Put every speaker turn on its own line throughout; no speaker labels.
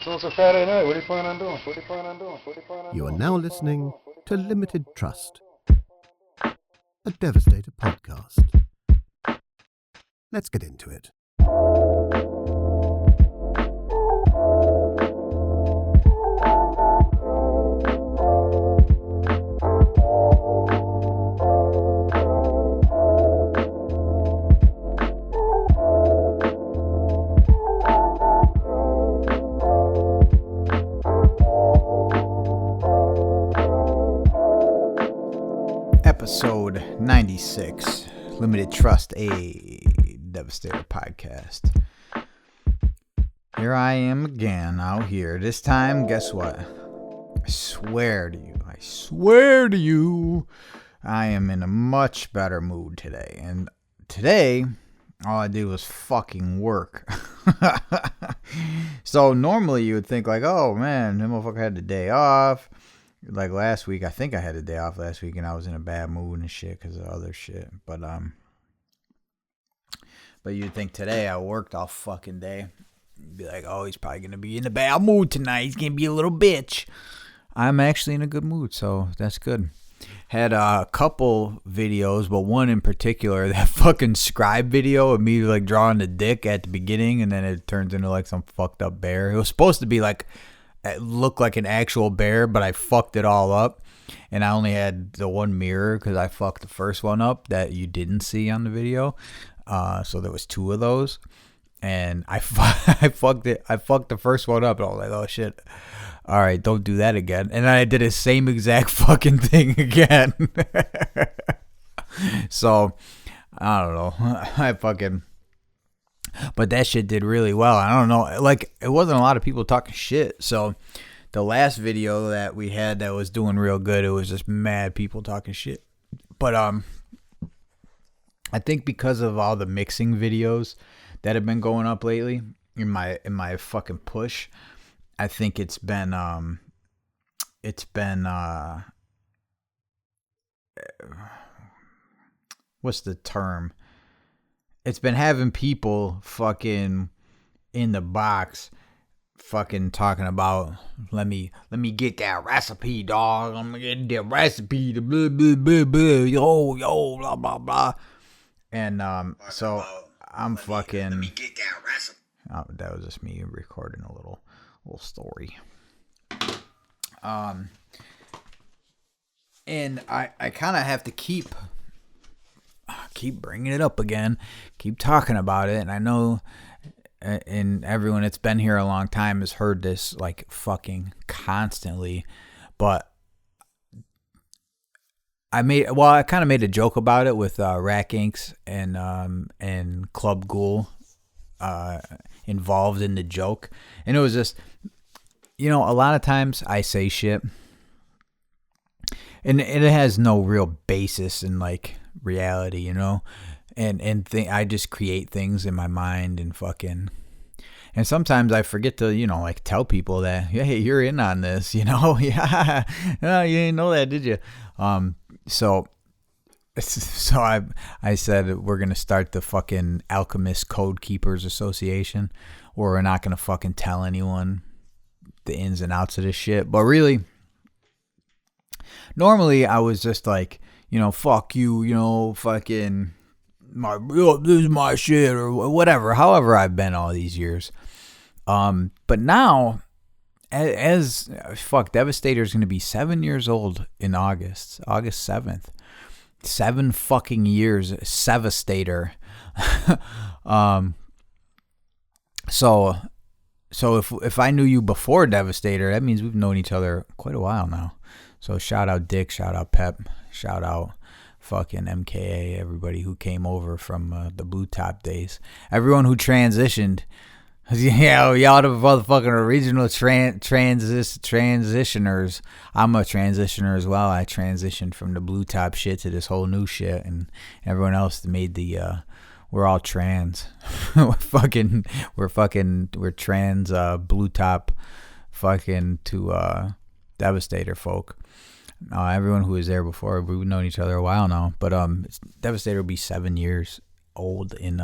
So it's a Saturday night. What are you planning on doing?
You are now listening to Limited Trust, a Devastator podcast. Let's get into it.
Episode 96, Limited Trust, a Devastator podcast. Here I am again out here. This time, guess what? I swear to you, I am in a much better mood today. And today, all I did was fucking work. So normally you would think like, oh man, that motherfucker had the day off. Like last week, I think I had a day off last week, and I was in a bad mood and shit because of other shit. But you'd think today I worked all fucking day. You'd be like, oh, he's probably gonna be in a bad mood tonight. He's gonna be a little bitch. I'm actually in a good mood, so that's good. Had a couple videos, but one in particular, that fucking scribe video of me like drawing the dick at the beginning, and then it turns into like some fucked up bear. It was supposed to be like. It looked like an actual bear, but I fucked it all up. And I only had the one mirror because I fucked the first one up that you didn't see on the video. So there was two of those. And I fucked it. I fucked the first one up. And I was like, oh, shit. All right, don't do that again. And I did the same exact fucking thing again. So, I don't know. But that shit did really well. I don't know. Like, it wasn't a lot of people talking shit. So, the last video that we had that was doing real good, it was just mad people talking shit. But, I think because of all the mixing videos that have been going up lately in my fucking push, I think it's been what's the term? It's been having people fucking in the box fucking talking about, let me get that recipe, dog. I'm gonna get that recipe, the blah, blah, blah, blah, yo, blah, blah, blah. And so I'm fucking... Let me get that recipe. Oh, that was just me recording a little story. And I kind of have to keep bringing it up again, keep talking about it. And I know, and everyone that's been here a long time has heard this like fucking constantly, but I kind of made a joke about it with Rack Inks and Club Ghoul involved in the joke. And it was just, a lot of times I say shit and it has no real basis in like reality, and I just create things in my mind and fucking, and sometimes I forget to, like tell people that, hey, you're in on this, yeah, oh, you didn't know that, did you? So I said we're gonna start the fucking Alchemist Code Keepers Association, or we're not gonna fucking tell anyone the ins and outs of this shit, but really. Normally, I was just like, fuck you, fucking, this is my shit, or whatever, however I've been all these years. But now, Devastator's going to be 7 years old in August 7th. 7 fucking years, Sevastator. So if I knew you before Devastator, that means we've known each other quite a while now. So shout out Dick, shout out Pep, shout out fucking MKA, everybody who came over from the Blue Top days. Everyone who transitioned. Yeah, y'all the motherfucking original transitioners. I'm a transitioner as well. I transitioned from the Blue Top shit to this whole new shit, and everyone else made the we're all trans. we're trans Blue Top fucking to Devastator folk. Everyone who was there before, we've known each other a while now. But Devastator will be 7 years old in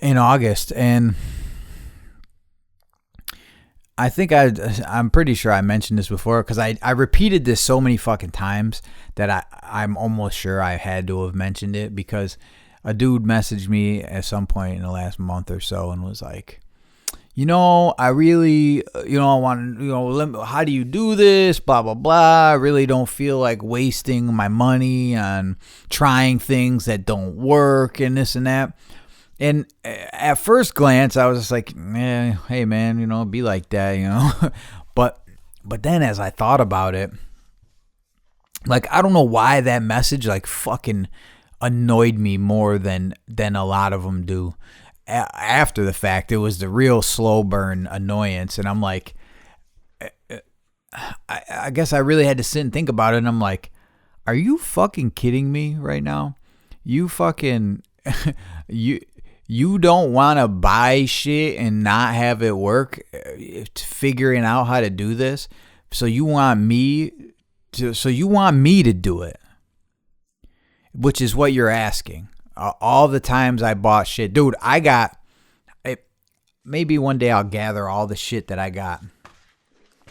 August, and I think I'm pretty sure I mentioned this before because I repeated this so many fucking times that I'm almost sure I had to have mentioned it, because a dude messaged me at some point in the last month or so and was like, I really, I want to, how do you do this? Blah, blah, blah. I really don't feel like wasting my money on trying things that don't work and this and that. And at first glance, I was just like, hey, man, be like that, But then as I thought about it, like, I don't know why that message, like, fucking annoyed me more than a lot of them do. After the fact, it was the real slow burn annoyance. And I'm like, I guess I really had to sit and think about it. And I'm like, are you fucking kidding me right now? You fucking, you don't want to buy shit and not have it work, figuring out how to do this. So you want me to do it, which is what you're asking. All the times I bought shit, dude, maybe one day I'll gather all the shit that I got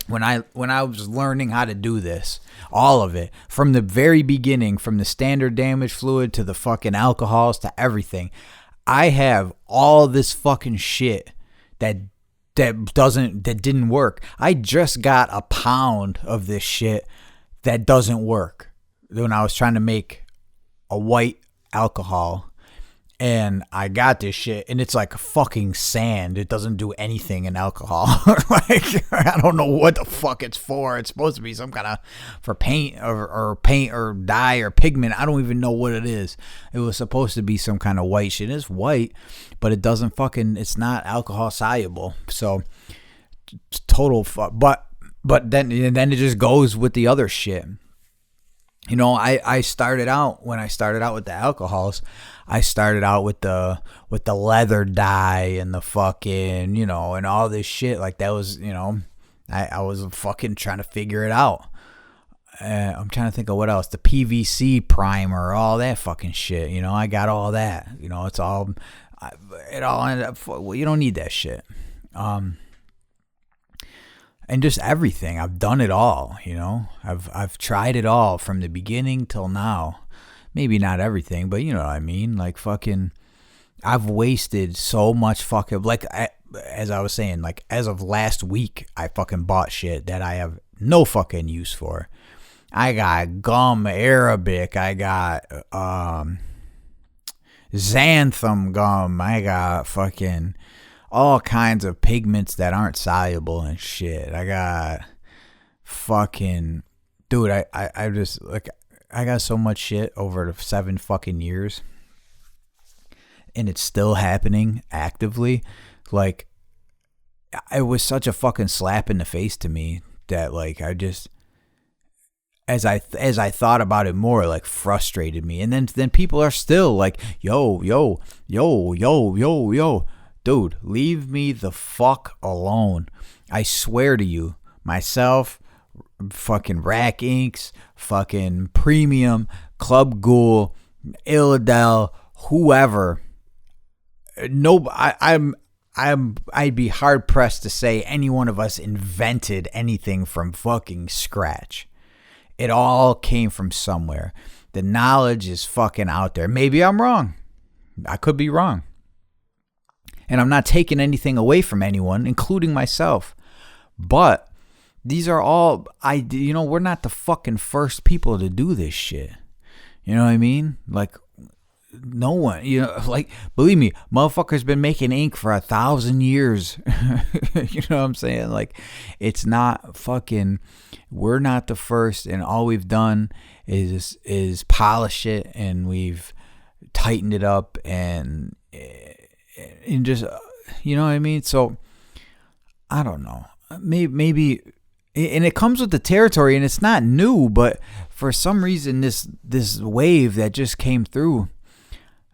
when I was learning how to do this, all of it, from the very beginning, from the standard damage fluid to the fucking alcohols to everything. I have all this fucking shit that didn't work. I just got a pound of this shit that doesn't work when I was trying to make a white alcohol, and I got this shit, and it's like fucking sand. It doesn't do anything in alcohol. Like, I don't know what the fuck it's for. It's supposed to be some kind of for paint or paint or dye or pigment. I don't even know what it is. It was supposed to be some kind of white shit. It's white, but it doesn't fucking. It's not alcohol soluble. So total fuck. But then it just goes with the other shit. I started out, when I started out with the alcohols, I started out with the leather dye and the fucking, and all this shit. Like, that was, I was fucking trying to figure it out. I'm trying to think of what else. The PVC primer, all that fucking shit. I got all that. It's all, it all ended up, well, you don't need that shit. And just everything. I've done it all, I've tried it all from the beginning till now. Maybe not everything, but you know what I mean? Like, fucking, I've wasted so much fucking, like, as I was saying, like, as of last week, I fucking bought shit that I have no fucking use for. I got gum Arabic. I got xanthan gum. I got fucking all kinds of pigments that aren't soluble and shit. I got fucking, dude, I just, like, I got so much shit over the 7 fucking years, and it's still happening actively. Like, it was such a fucking slap in the face to me that, like, I just, as I thought about it more, like, frustrated me. And then people are still like, yo, dude, leave me the fuck alone. I swear to you, myself, fucking Rack Inks, fucking Premium, Club Ghoul, Illidel, whoever. No, I'd be hard pressed to say any one of us invented anything from fucking scratch. It all came from somewhere. The knowledge is fucking out there. Maybe I'm wrong. I could be wrong. And I'm not taking anything away from anyone, including myself. But these are all, we're not the fucking first people to do this shit. You know what I mean? Like, no one, like, believe me, motherfuckers been making ink for 1,000 years. You know what I'm saying? Like, it's not fucking, we're not the first, and all we've done is polish it, and we've tightened it up, and just, you know what I mean? So, I don't know. Maybe, and it comes with the territory, and it's not new, but for some reason, this wave that just came through,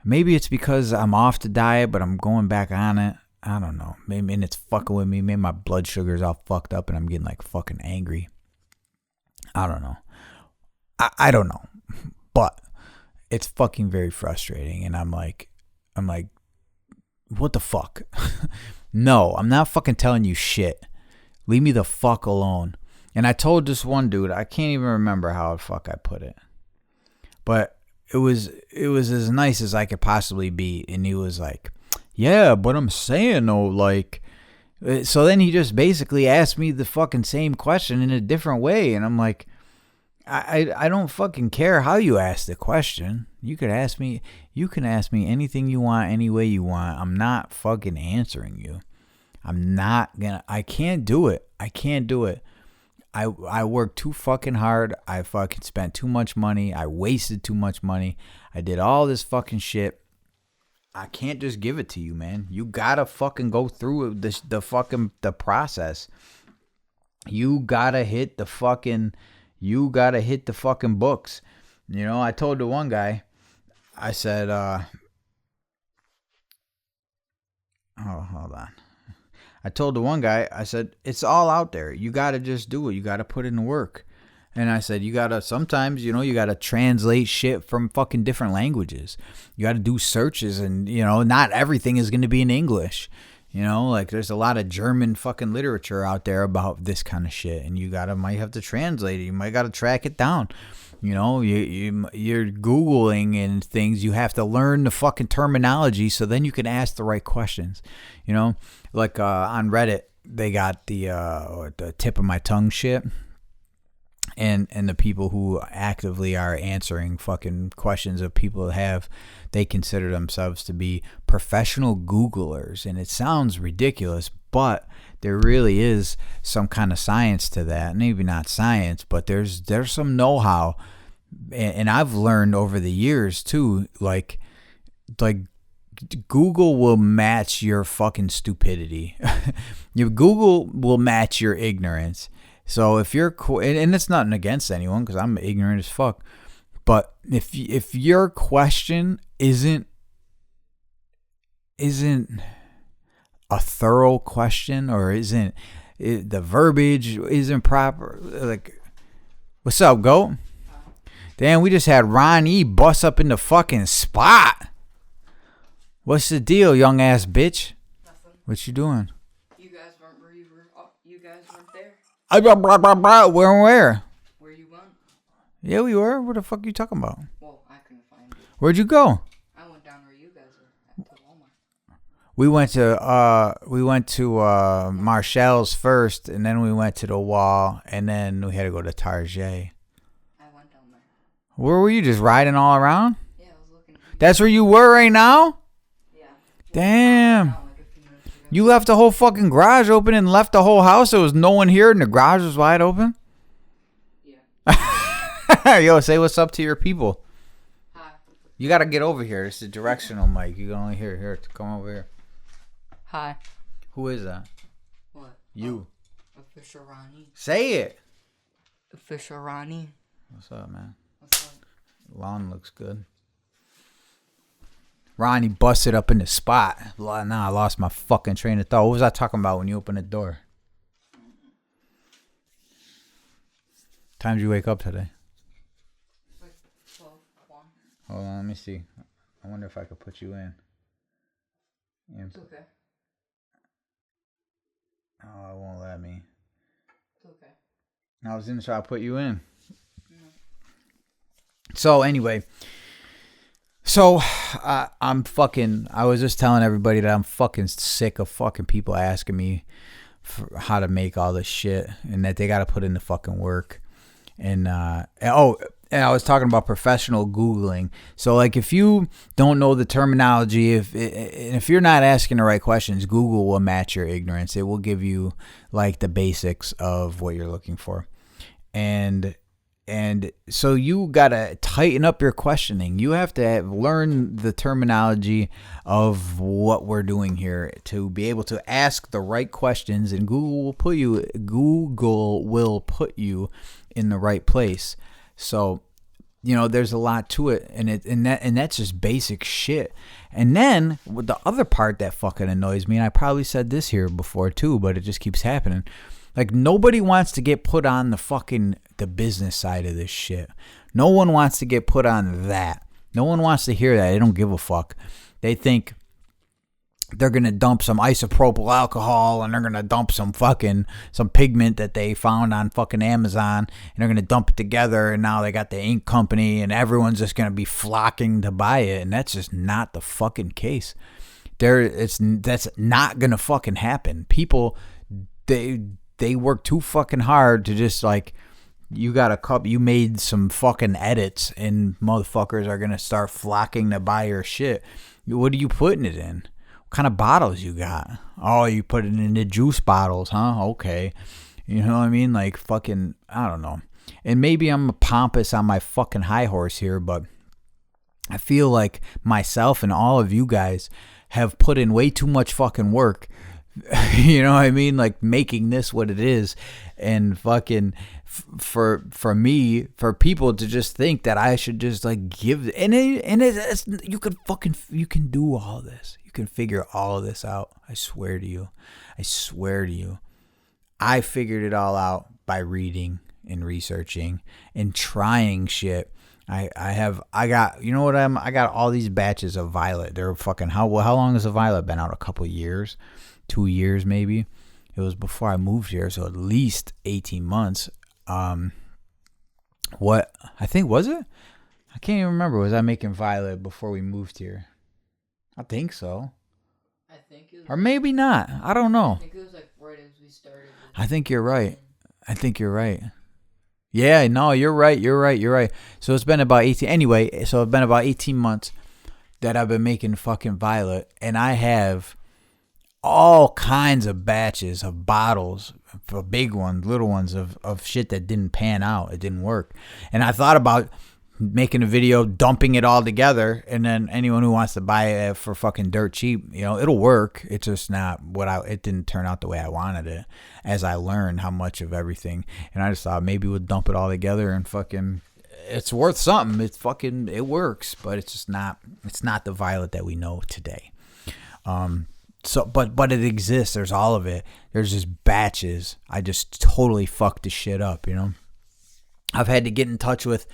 maybe it's because I'm off the diet, but I'm going back on it. I don't know. Maybe, and it's fucking with me. Maybe my blood sugar's all fucked up, and I'm getting, like, fucking angry. I don't know. I don't know. But it's fucking very frustrating, and I'm like, what the fuck? No, I'm not fucking telling you shit. Leave me the fuck alone. And I told this one dude, I can't even remember how the fuck I put it, but it was as nice as I could possibly be. And he was like, yeah, but I'm saying though, like, so then he just basically asked me the fucking same question in a different way. And I'm like, I don't fucking care how you ask the question. You can ask me anything you want, any way you want. I'm not fucking answering you. I can't do it. I worked too fucking hard. I fucking spent too much money. I wasted too much money. I did all this fucking shit. I can't just give it to you, man. You gotta fucking go through the process. You gotta hit the fucking books. You know, I told the one guy, I said, oh, hold on. I told the one guy, I said, it's all out there. You gotta just do it. You gotta put in work. And I said, sometimes, you gotta translate shit from fucking different languages. You gotta do searches, and, not everything is going to be in English. Like there's a lot of German fucking literature out there about this kind of shit, and you might have to translate it. You might gotta track it down. You're Googling and things. You have to learn the fucking terminology so then you can ask the right questions. Like on Reddit, they got the tip of my tongue shit. And the people who actively are answering fucking questions that people have, they consider themselves to be professional Googlers. And it sounds ridiculous, but there really is some kind of science to that. Maybe not science, but there's some know-how. And I've learned over the years too, like Google will match your fucking stupidity. Google will match your ignorance. So if you're and it's nothing against anyone, because I'm ignorant as fuck, but if your question isn't a thorough question, or the verbiage isn't proper, like, what's up, goat? Damn, we just had Ron.E bust up in the fucking spot. What's the deal, young ass bitch?
Nothing.
What you doing?
You guys weren't where you were. Oh, you guys weren't there.
Where?
Where you went?
Yeah, we were. What the fuck are you talking about?
Well, I couldn't find you.
Where'd you go?
I went down where you guys were at Walmart.
We went to Marshall's first, and then we went to the Wall, and then we had to go to Target.
I went down there.
Where were you? Just riding all around?
Yeah, I was looking.
That's where you were right now?
Yeah.
Damn.
Like a few minutes ago.
You left the whole fucking garage open and left the whole house. There was no one here and the garage was wide open?
Yeah.
Yo, say what's up to your people.
Hi.
You got to get over here. It's a directional mic. You can only hear it. Here, come over here.
Hi.
Who is that?
What?
You.
Official Ron.E.
Say it.
Official Ron.E.
What's up, man?
What's up?
Lawn looks good. Ronnie busted up in the spot. Nah, I lost my fucking train of thought. What was I talking about when you opened the door? Time did you wake up today?
Like 12, 1.
Hold on, let me see. I wonder if I could put you in.
It's okay.
Oh, it won't let me.
It's okay.
I was gonna try to put you in. So anyway, I was just telling everybody that I'm fucking sick of fucking people asking me for how to make all this shit, and that they got to put in the fucking work. And I was talking about professional Googling. So like, if you don't know the terminology, if you're not asking the right questions, Google will match your ignorance. It will give you like the basics of what you're looking for. And so you got to tighten up your questioning. You have to learn the terminology of what we're doing here to be able to ask the right questions, and Google will put you in the right place. So, there's a lot to it, and that's just basic shit. And then with the other part that fucking annoys me, and I probably said this here before too, but it just keeps happening. Like, nobody wants to get put on the business side of this shit. No one wants to get put on that. No one wants to hear that. They don't give a fuck. They think they're going to dump some isopropyl alcohol and they're going to dump some pigment that they found on fucking Amazon, and they're going to dump it together, and now they got the ink company and everyone's just going to be flocking to buy it. And that's just not the fucking case. That's not going to fucking happen. People, they work too fucking hard to just like, you made some fucking edits and motherfuckers are going to start flocking to buy your shit. What are you putting it in? What kind of bottles you got? Oh, you put it in the juice bottles, huh? Okay. You know what I mean? Like fucking, I don't know. And maybe I'm pompous on my fucking high horse here, but I feel like myself and all of you guys have put in way too much fucking work. You know what I mean? Like making this what it is, and fucking for people to just think that I should just like give, you can do all this. You can figure all of this out. I swear to you. I figured it all out by reading and researching and trying shit. I got all these batches of Violet. They're fucking, how long has the Violet been out? A couple years, 2 years maybe. It was before I moved here, so at least 18 months. What I think, was it? I can't even remember. Was I making Violet before we moved here? I think so.
I think it was,
or maybe not. I don't know.
I think it was like right as we started.
I think you're right. Yeah, no, you're right. So it's been about 18. Anyway, so it's been about 18 months that I've been making fucking Violet, and I have all kinds of batches of bottles, for big ones, little ones, of shit that didn't pan out. It didn't work. And I thought about making a video dumping it all together, and then anyone who wants to buy it for fucking dirt cheap, it'll work. It's just not it didn't turn out the way I wanted it, as I learned how much of everything. And I just thought maybe we'll dump it all together and fucking, it's worth something. It works, but it's not the Violet that we know today. So, but it exists. There's all of it. There's just batches. I just totally fucked the shit up, I've had to get in touch with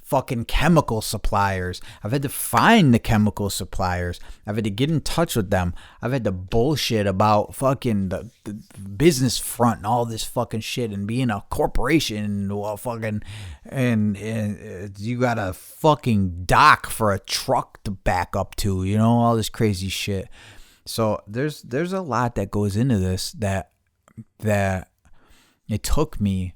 fucking chemical suppliers. I've had to find the chemical suppliers. I've had to get in touch with them. I've had to bullshit about fucking the business front and all this fucking shit, and being a corporation, and you got a fucking dock for a truck to back up to, all this crazy shit. So there's a lot that goes into this that it took me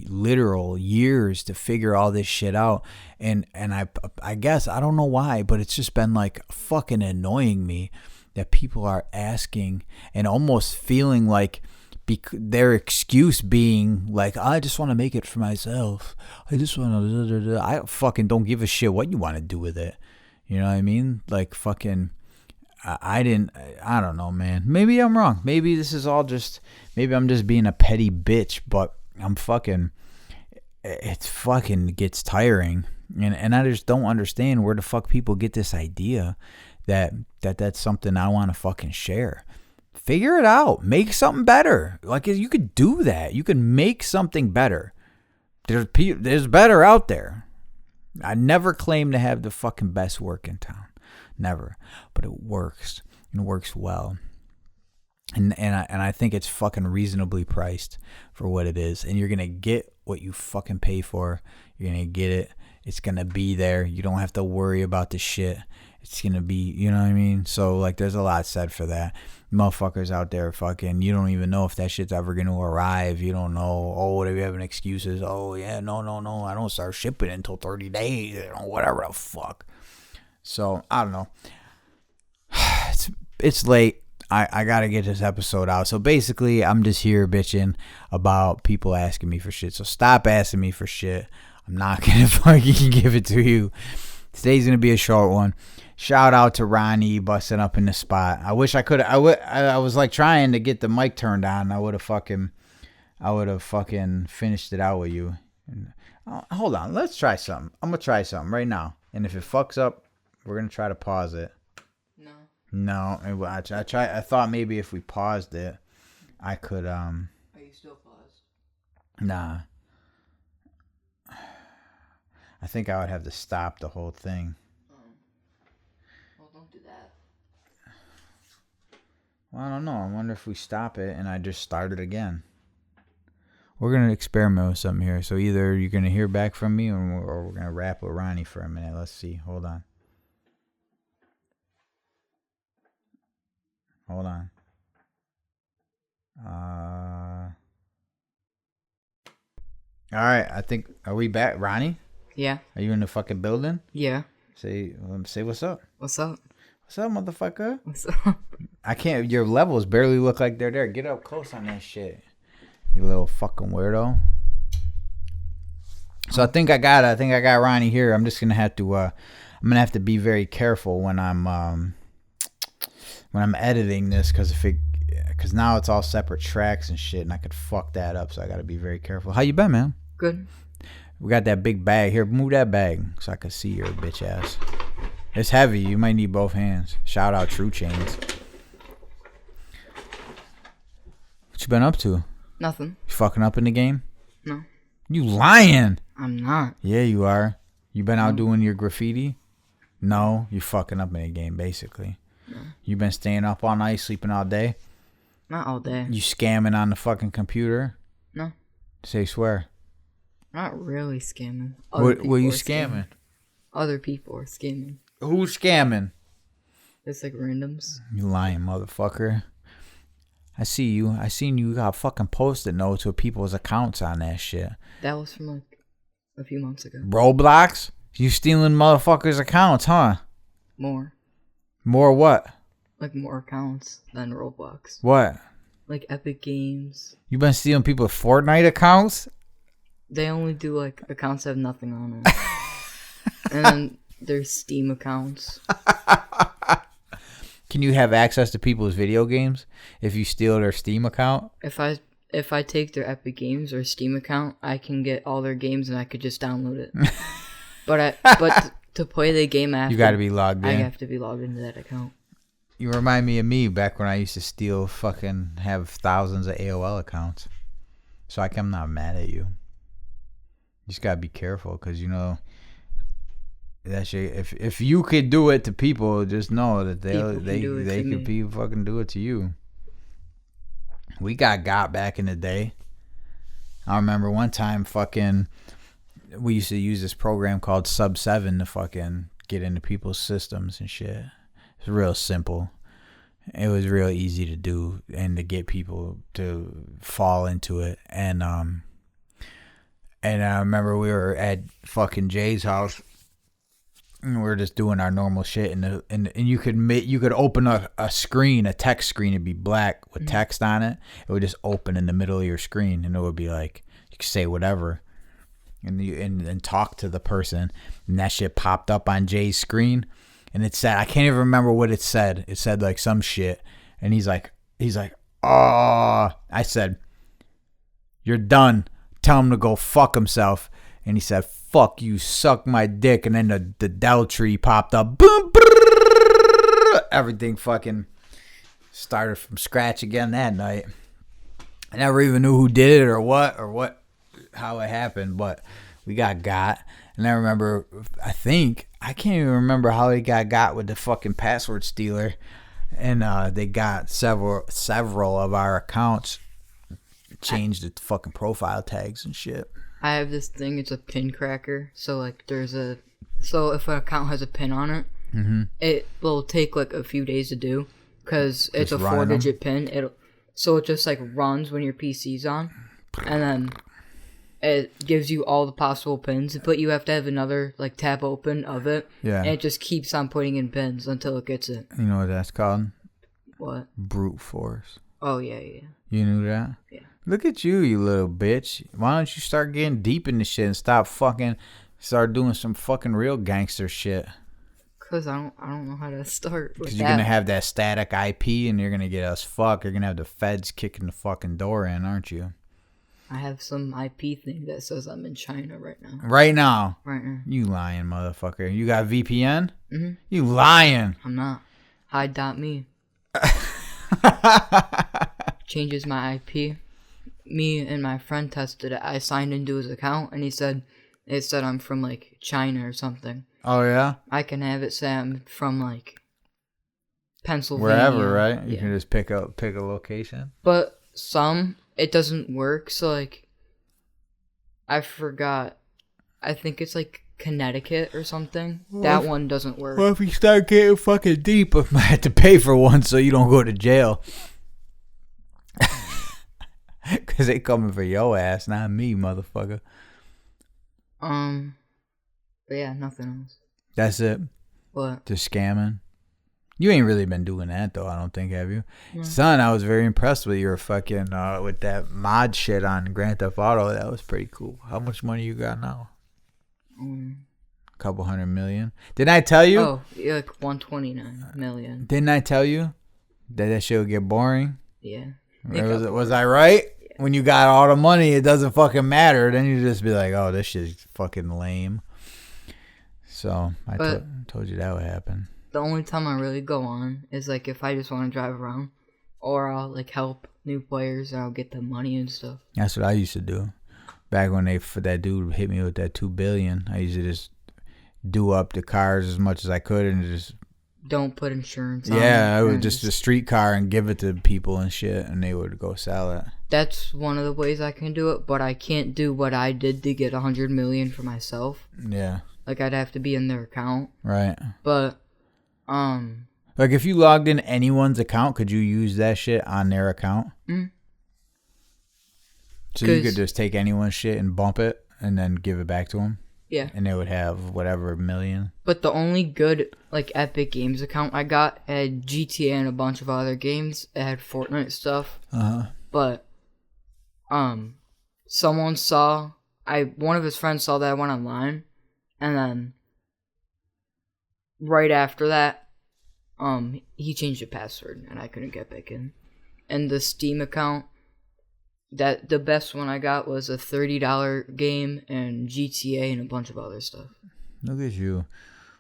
literal years to figure all this shit out. And I guess, I don't know why, but it's just been like fucking annoying me that people are asking and almost feeling like their excuse being like, I just want to make it for myself. I just want to, I fucking don't give a shit what you want to do with it. You know what I mean? Like fucking, I don't know, man. Maybe I'm wrong. Maybe this is all maybe I'm just being a petty bitch, but it fucking gets tiring. And I just don't understand where the fuck people get this idea that's something I want to fucking share. Figure it out. Make something better. Like, you could do that. You can make something better. There's better out there. I never claim to have the fucking best work in town. Never. But it works. And it works well. And I think it's fucking reasonably priced for what it is. And you're going to get what you fucking pay for. You're going to get it. It's going to be there. You don't have to worry about the shit. It's going to be, you know what I mean? So, like, there's a lot said for that. Motherfuckers out there fucking, you don't even know if that shit's ever going to arrive. You don't know. Oh, they having excuses. Oh, yeah, no. I don't start shipping until 30 days. Whatever the fuck. So, I don't know. It's late. I got to get this episode out. So, basically, I'm just here bitching about people asking me for shit. So, stop asking me for shit. I'm not going to fucking give it to you. Today's going to be a short one. Shout out to Ron.E busting up in the spot. I wish I could. I was like trying to get the mic turned on. I would have fucking finished it out with you. Hold on. Let's try something. I'm going to try something right now. And if it fucks up, we're going to try to pause it. No. I thought maybe if we paused it, I could. Are
you still paused?
Nah. I think I would have to stop the whole thing.
Well, don't do that.
Well, I don't know. I wonder if we stop it and I just start it again. We're going to experiment with something here. So either you're going to hear back from me or we're going to rap with Ron.E for a minute. Let's see. Hold on. Hold on. All right. I think, are we back? Ron.E?
Yeah.
Are you in the fucking building?
Yeah.
Say what's up.
What's up?
What's up, motherfucker?
What's up?
I can't, your levels barely look like they're there. Get up close on that shit. You little fucking weirdo. So I think I got Ron.E here. I'm just gonna have to be very careful when I'm editing this because now it's all separate tracks and shit, and I could fuck that up. So I gotta be very careful. How you been, man?
Good.
We got that big bag here. Move that bag so I can see your bitch ass. It's heavy. You might need both hands. Shout out True Chains. What you been up to?
Nothing.
You fucking up in the game?
No.
You lying?
I'm not.
Yeah, you are. You been out doing your graffiti? No, you fucking up in the game, basically.
No.
You been staying up all night, sleeping all day?
Not all day.
You scamming on the fucking computer?
No.
Say swear.
Not really scamming.
What you scamming?
Other people are scamming.
Who's scamming?
It's like randoms.
You lying motherfucker. I see you. I seen you got fucking post-it notes with people's accounts on that shit.
That was from like a few months ago.
Roblox? You stealing motherfuckers' accounts, huh?
More.
More what?
Like more accounts than Roblox.
What?
Like Epic Games.
You been stealing people's Fortnite accounts?
They only do like accounts that have nothing on it. And then there's Steam accounts.
Can you have access to people's video games if you steal their Steam account?
If I take their Epic Games or Steam account, I can get all their games and I could just download it. but to play the game,
You got to be logged in.
I have to be logged into that account.
You remind me of me back when I used to have thousands of AOL accounts. So I'm not mad at you. You just got to be careful because, you know, that shit, if you could do it to people, just know that they could fucking do it to you. We got back in the day. I remember one time we used to use this program called Sub 7 to fucking get into people's systems and shit. It's real simple. It was real easy to do and to get people to fall into it. And I remember we were at fucking Jay's house. And we were just doing our normal shit, and you could open a screen, a text screen, it'd be black with text on it. It would just open in the middle of your screen, and it would be like you could say whatever, and talk to the person, and that shit popped up on Jay's screen, and it said, I can't even remember what it said. It said like some shit, and he's like, oh, I said, you're done. Tell him to go fuck himself. And he said, fuck you, suck my dick. And then the Dell tree popped up. Boom, brrr, everything fucking started from scratch again that night. I never even knew who did it or how it happened, but we got. And I remember, I can't even remember how they got with the fucking password stealer. And they got several of our accounts, changed the fucking profile tags and shit.
I have this thing, it's a pin cracker. So like if an account has a pin on it, it will take like a few days to do because it's a 4-digit pin. So it just like runs when your PC's on, and then it gives you all the possible pins, but you have to have another like tab open of it.
Yeah.
And it just keeps on putting in pins until it gets it.
You know what that's called?
What?
Brute force.
Oh yeah.
You knew that?
Yeah.
Look at you, you little bitch. Why don't you start getting deep in this shit and start doing some fucking real gangster shit?
Cause I don't know how to start.
Because you're gonna have that static IP and you're gonna get us fucked. You're gonna have the feds kicking the fucking door in, aren't you?
I have some IP thing that says I'm in China right now.
Right now?
Right now.
You lying motherfucker. You got VPN?
Mm-hmm.
You lying.
I'm not. Hide.me. Changes my IP. Me and my friend tested it. I signed into his account and it said I'm from like China or something.
Oh yeah?
I can have it say I'm from like Pennsylvania.
Wherever, right? You can just pick a location.
But some, it doesn't work. So, like, I forgot. I think it's, like, Connecticut or something. That one doesn't work.
Well, if you start getting fucking deep, I might have to pay for one so you don't go to jail. Because they coming for your ass, not me, motherfucker.
But yeah, nothing else.
That's it?
What?
Just scamming? You ain't really been doing that, though, I don't think, have you?
No.
Son, I was very impressed with your fucking, with that mod shit on Grand Theft Auto. That was pretty cool. How much money you got now? A couple $100 million. Didn't I tell you?
Oh, yeah, like 129 million.
Didn't I tell you that shit would get boring?
Yeah.
Was I right? Yeah. When you got all the money, it doesn't fucking matter. Then you just be like, oh, this shit's fucking lame. So I told you that would happen.
The only time I really go on is like if I just want to drive around, or I'll like help new players, and I'll get the money and stuff.
That's what I used to do. Back when that dude hit me with that $2 billion, I used to just do up the cars as much as I could and just
don't put insurance on
yeah,
it.
I would just a street car and give it to people and shit, and they would go sell it.
That's one of the ways I can do it, but I can't do what I did to get 100 million for myself.
Yeah.
Like I'd have to be in their account.
Right.
But
like if you logged in anyone's account, could you use that shit on their account? So you could just take anyone's shit and bump it and then give it back to them?
Yeah.
And they would have whatever million.
But the only good like Epic Games account I got had GTA and a bunch of other games. It had Fortnite stuff. But someone saw one of his friends saw that I went online, and then right after that he changed the password and I couldn't get back in. And the Steam account, that the best one I got was a $30 game and GTA and a bunch of other stuff.
Look at you.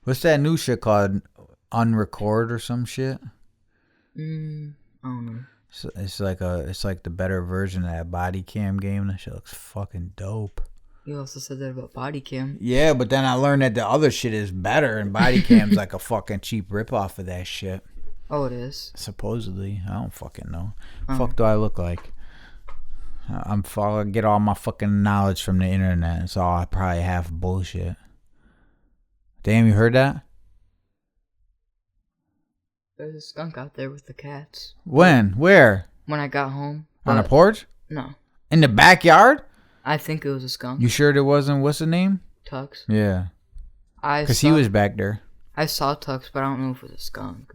What's that new shit called? Unrecord or some shit?
I don't know.
So it's like the better version of that body cam game. That shit looks fucking dope.
You also said that about body cam.
Yeah, but then I learned that the other shit is better, and body cam's like a fucking cheap ripoff of that shit.
Oh, it is?
Supposedly. I don't fucking know. Fuck do I look like? I get all my fucking knowledge from the internet. It's all I probably have bullshit. Damn, you heard that?
There's a skunk out there with the cats.
When? Where?
When I got home.
On a porch?
No.
In the backyard?
I think it was a skunk.
You sure there wasn't, what's the name?
Tux.
Yeah. Because he was back there.
I saw Tux, but I don't know if it was a skunk.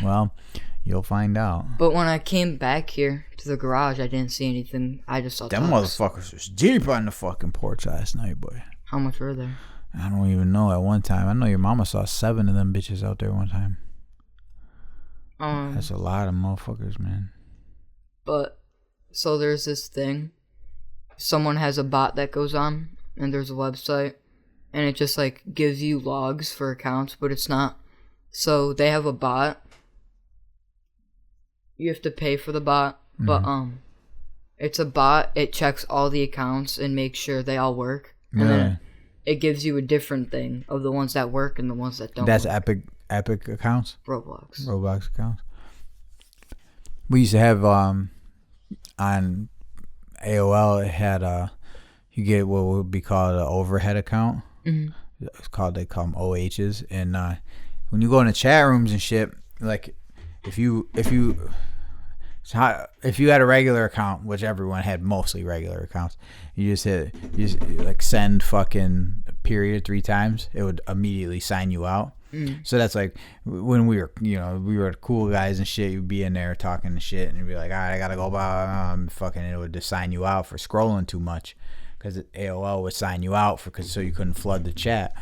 Well, you'll find out.
But when I came back here to the garage, I didn't see anything. I just saw
Them
Tux.
motherfuckers was deep on the fucking porch last night, boy.
How much were there?
I don't even know. At one time, I know your mama saw 7 of them bitches out there one time. That's a lot of motherfuckers, man.
But so there's this thing. Someone has a bot that goes on, and there's a website, and it just like gives you logs for accounts, but it's not. So they have a bot. You have to pay for the bot, but it's a bot. It checks all the accounts and makes sure they all work, and then it gives you a different thing of the ones that work and the ones that don't.
That's
work.
Epic accounts?
Roblox
accounts. We used to have on AOL, it had you get what would be called an overhead account. It's called, they call them OHs. And when you go into chat rooms and shit, like if you had a regular account, which everyone had mostly regular accounts, you just like send fucking period 3 times, it would immediately sign you out. So that's like when we were cool guys and shit, you'd be in there talking and shit, and you'd be like, all right, I gotta go by, fucking, it would just sign you out for scrolling too much, because AOL would sign you out so you couldn't flood the chat.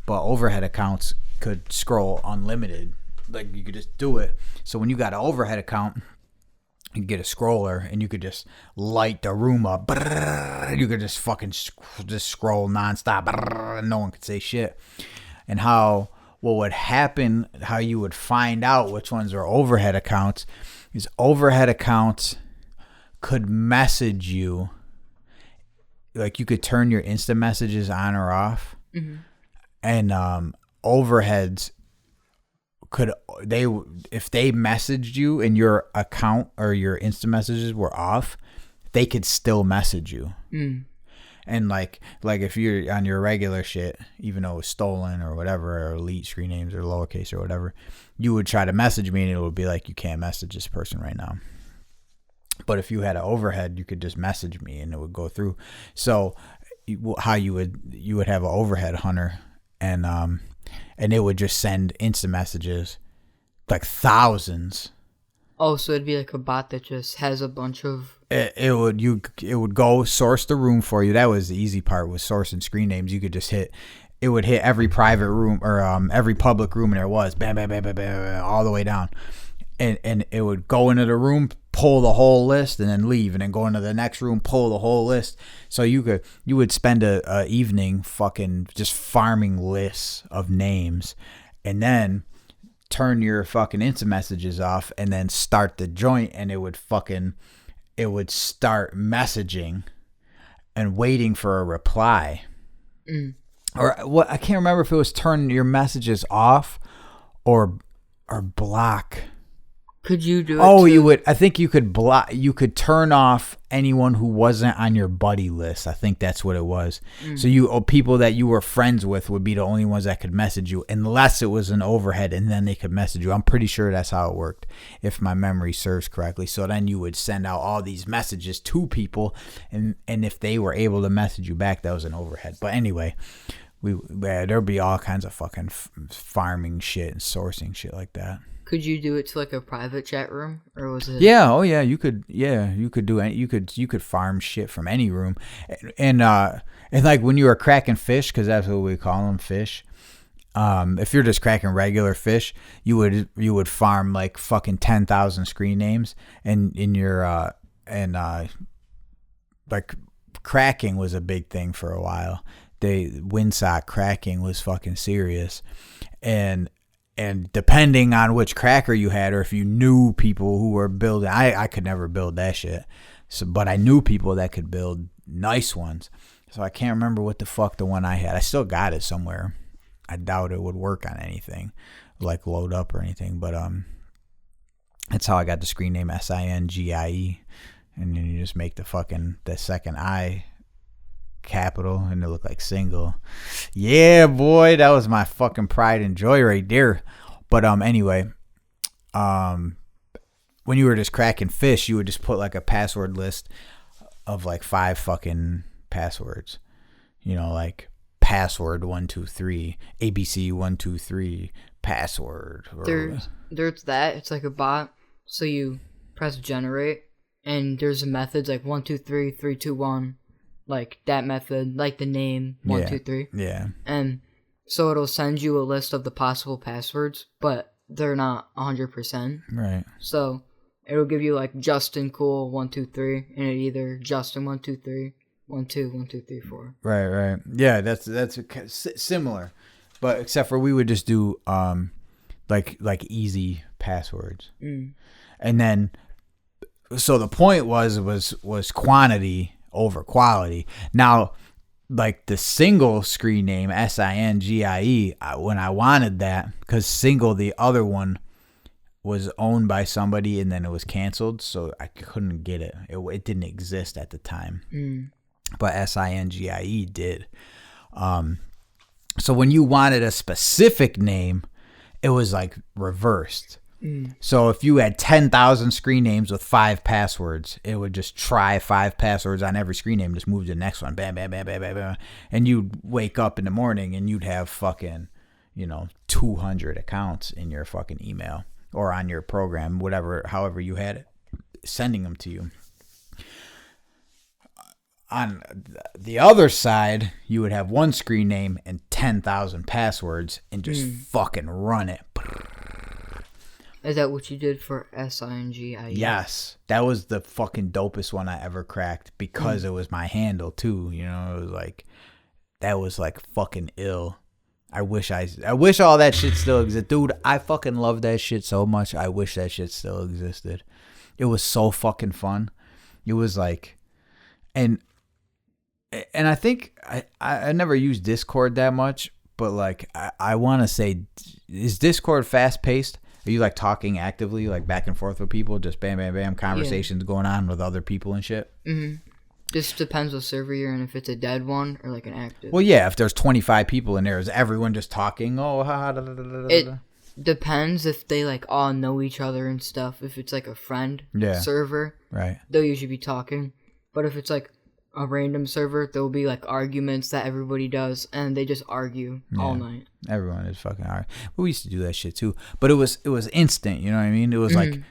But overhead accounts could scroll unlimited, like you could just do it. So when you got an overhead account, you get a scroller and you could just light the room up. You could just fucking just scroll nonstop, and no one could say shit. And what would happen, how you would find out which ones are overhead accounts, is overhead accounts could message you. Like you could turn your instant messages on or off. And overheads if they messaged you and your account or your instant messages were off, they could still message you. And like if you're on your regular shit, even though it was stolen or whatever, or elite screen names or lowercase or whatever, you would try to message me and it would be like, you can't message this person right now. But if you had an overhead, you could just message me and it would go through. So how you would have an overhead hunter, and it would just send instant messages, like thousands.
Oh, so it'd be like a bot that just has a bunch of...
It would go source the room for you. That was the easy part, with sourcing screen names. You could just hit every private room or every public room, and there was bam, bam, bam, bam, bam, all the way down. And it would go into the room, pull the whole list, and then leave, and then go into the next room, pull the whole list. So you would spend a evening fucking just farming lists of names, and then turn your fucking instant messages off, and then start the joint, and it would start messaging and waiting for a reply. Or what, I can't remember if it was turn your messages off or block.
Could you do it?
Oh, you would. I think you could block. You could turn off anyone who wasn't on your buddy list. I think that's what it was. So people that you were friends with would be the only ones that could message you, unless it was an overhead, and then they could message you. I'm pretty sure that's how it worked, if my memory serves correctly. So then you would send out all these messages to people, and if they were able to message you back, that was an overhead. But anyway, there'd be all kinds of fucking farming shit and sourcing shit like that.
Could you do it to like a private chat room, or was it?
Yeah, oh yeah, you could. Yeah, you could do any. You could farm shit from any room, and like when you were cracking fish, because that's what we call them, fish. If you're just cracking regular fish, you would farm like fucking 10,000 screen names, and in your like cracking was a big thing for a while. Windsock cracking was fucking serious, and depending on which cracker you had, or if you knew people who were building, I could never build that shit. So, but I knew people that could build nice ones. So I can't remember what the fuck the one I had. I still got it somewhere. I doubt it would work on anything, like load up or anything. But that's how I got the screen name SINGIE, and then you just make the second I capital, and it looked like single. Yeah, boy, that was my fucking pride and joy right there. But anyway, when you were just cracking fish, you would just put like a password list of like 5 fucking passwords, like password 123, ABC 123 password.
There's that. It's like a bot. So you press generate, and there's a method like 123 321. Like that method, like the name 123.
Yeah.
And so it'll send you a list of the possible passwords, but they're not 100%.
Right.
So it'll give you like Justin Cool 123, and it either Justin 123, 12, 1, 2, 3, 4.
Right. Yeah, that's similar, but except for we would just do like easy passwords, and then so the point was quantity over quality. Now, like the single screen name SINGIE, when I wanted that, because single, the other one was owned by somebody and then it was canceled, so I couldn't get it. It didn't exist at the time. But SINGIE did. So when you wanted a specific name, it was like reversed. So if you had 10,000 screen names with 5 passwords, it would just try 5 passwords on every screen name, just move to the next one, bam, bam, bam, bam, bam, bam. And you'd wake up in the morning and you'd have fucking, 200 accounts in your fucking email or on your program, however you had it, sending them to you. On the other side, you would have one screen name and 10,000 passwords and just fucking run it.
Is that what you did for SINGIE?
Yes. That was the fucking dopest one I ever cracked, because it was my handle too. It was like, that was like fucking ill. I wish all that shit still existed. Dude, I fucking love that shit so much. I wish that shit still existed. It was so fucking fun. It was like, and I think I never used Discord that much, But like, I want to say, is Discord fast paced? Are you like talking actively, like back and forth with people? Just bam, bam, bam, conversations going on with other people and shit?
Mm-hmm. Just depends what server you're in, if it's a dead one or like an active.
Well, yeah, if there's 25 people in there, is everyone just talking? Oh, ha, da, da, da, da,
it
da.
depends if they like all know each other and stuff. If it's like a friend server,
right,
they'll usually be talking. But if it's like a random server, there'll be like arguments that everybody does, and they just argue all night. Everyone
is fucking hard. But we used to do that shit too. But it was instant. You know what I mean? It was like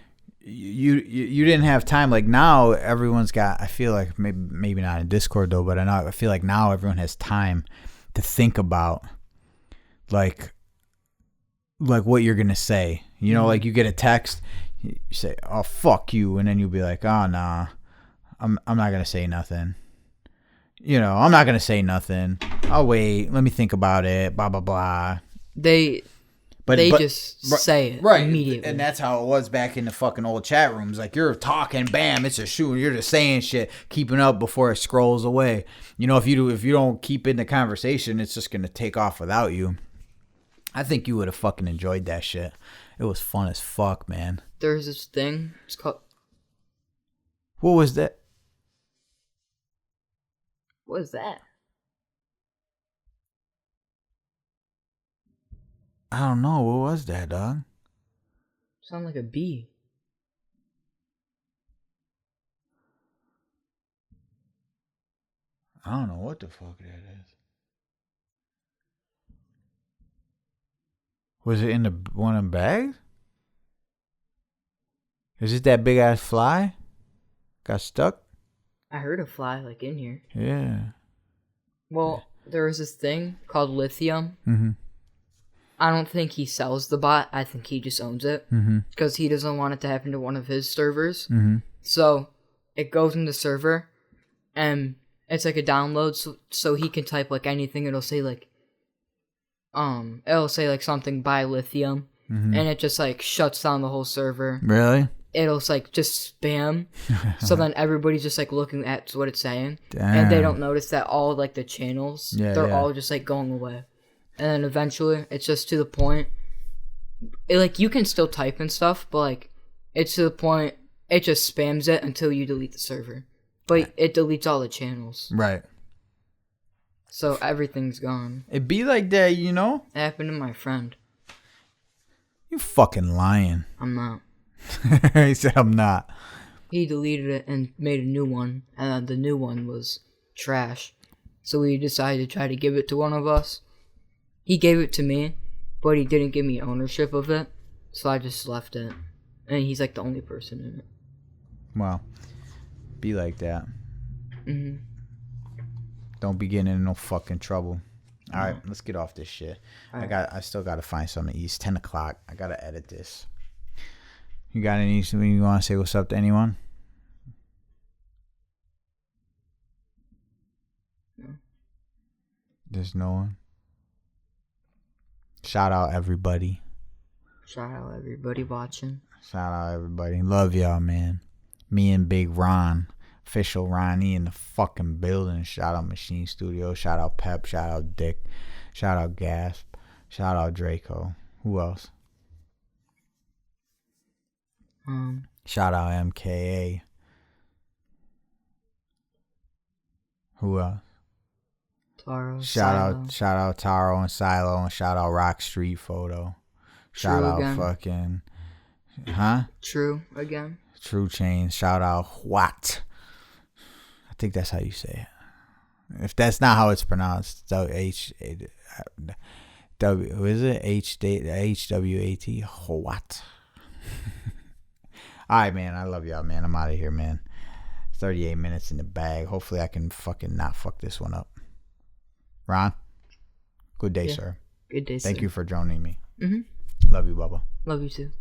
you didn't have time. Like now, everyone's got. I feel like maybe not in Discord though, but I feel like now everyone has time to think about like what you're gonna say. You know, like you get a text, you say, "Oh fuck you," and then you'll be like, "Oh nah, I'm not gonna say nothing." You know, I'm not going to say nothing. I'll wait. Let me think about it. Blah, blah, blah.
They just say it immediately.
And that's how it was back in the fucking old chat rooms. Like, you're talking, bam, it's a shoot. You're just saying shit, keeping up before it scrolls away. You know, if you don't keep in the conversation, it's just going to take off without you. I think you would have fucking enjoyed that shit. It was fun as fuck, man.
There's this thing. It's called...
What was that?
What is that?
I don't know. What was that, dog?
Sound like a bee.
I don't know what the fuck that is. Was it in the one of them bags? Is it that big ass fly? Got stuck?
I heard a fly, like, in here.
Yeah.
Well, there was this thing called Lithium.
Mm-hmm.
I don't think he sells the bot. I think he just owns it. Because he doesn't want it to happen to one of his servers.
Mm-hmm.
So, it goes in the server, and it's like a download, so he can type, like, anything. It'll say, like, something by Lithium, and it just, like, shuts down the whole server.
Really?
It'll like just spam, so then everybody's just like looking at what it's saying, and they don't notice that all like the channels they're all just like going away, and then eventually it's just to the point, like you can still type and stuff, but like it's to the point it just spams it until you delete the server, but it deletes all the channels,
right?
So everything's gone.
It be like that, you know.
It happened to my friend.
You fucking lying.
I'm not.
He said, I'm not.
He deleted it and made a new one, and the new one was trash. So we decided to try to give it to one of us. He gave it to me, but he didn't give me ownership of it, so I just left it. And he's like the only person in it.
Well, be like that.
Mm-hmm.
Don't be getting in no fucking trouble. All right, let's get off this shit. I still got to find something to eat. It's 10 o'clock. I got to edit this. You got anything you want to say what's up to anyone?
No.
There's no one? Shout out everybody.
Shout out everybody watching.
Shout out everybody. Love y'all, man. Me and Big Ron. Official Ron.E in the fucking building. Shout out Machine Studio. Shout out Pep. Shout out Dick. Shout out Gasp. Shout out Draco. Who else? Shout out MKA. Who else?
Taro.
Shout out Taro and Silo, and shout out Rock Street Photo. Shout out again. Fucking
True again.
True Chains. Shout out What? I think that's how you say it. If that's not how it's pronounced, H W is it HWAT? What? Alright, man. I love y'all, man. I'm out of here, man. 38 minutes in the bag. Hopefully I can fucking not fuck this one up. Ron, good day, sir.
Good day, sir.
Thank you for joining me.
Mm-hmm.
Love you, Bubba.
Love you, too.